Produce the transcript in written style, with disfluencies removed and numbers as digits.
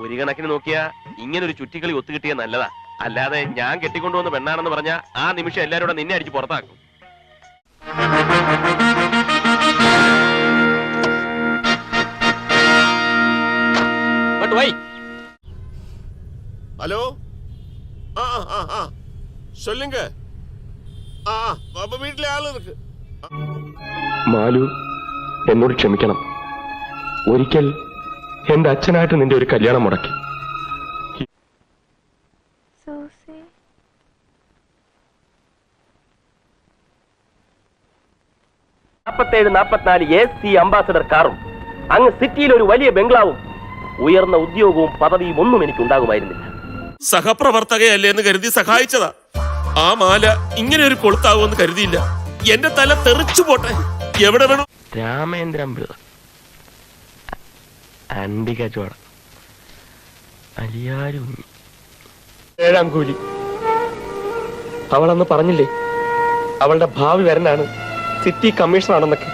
ഒരു കണക്കിന് നോക്കിയാ ഇങ്ങനൊരു ചുറ്റിക്കളി ഒത്തുകിട്ടിയ നല്ലതാ. അല്ലാതെ ഞാൻ കെട്ടിക്കൊണ്ടുവന്ന പെണ്ണാണെന്ന് പറഞ്ഞ ആ നിമിഷം എല്ലാരും കൂടെ നിന്നെ അടിച്ച് പുറത്താക്കും. ഹലോ, சொல்லுங்க. വീട്ടിലെ ആള് ഇருக்கு. മാലു, എന്നോട് ക്ഷമിക്കണം. ഒരിക്കൽ എന്റെ അച്ഛനായിട്ട് നിന്റെ ഒരു കല്യാണം മുടക്കി. 47-44 AC അംബാസഡർ കാറും അങ്ങ് സിറ്റിയിൽ ഒരു വലിയ ബംഗ്ലാവും ഉയർന്ന ഉദ്യോഗവും പദവിയും ഒന്നും എനിക്ക് ഉണ്ടാകുമായിരുന്നില്ല. സഹപ്രവർത്തകയല്ലേ എന്ന് കരുതി സഹായിച്ചതാ. ആ മാല ഇങ്ങനെ ഒരു കൊളുത്താവുമെന്ന് കരുതിയില്ല. എന്റെ തല തെറിച്ചു പോട്ടെ. എവിടെ വേണം? രാമേന്ദ്രൻ അണ്ടികച്ചോട അലിയാരും 7ാം കൂലി. അവളന്ന് പറഞ്ഞില്ലേ അവളുടെ ഭാവി വരനാണ് സിറ്റി കമ്മീഷണറാണെന്നൊക്കെ.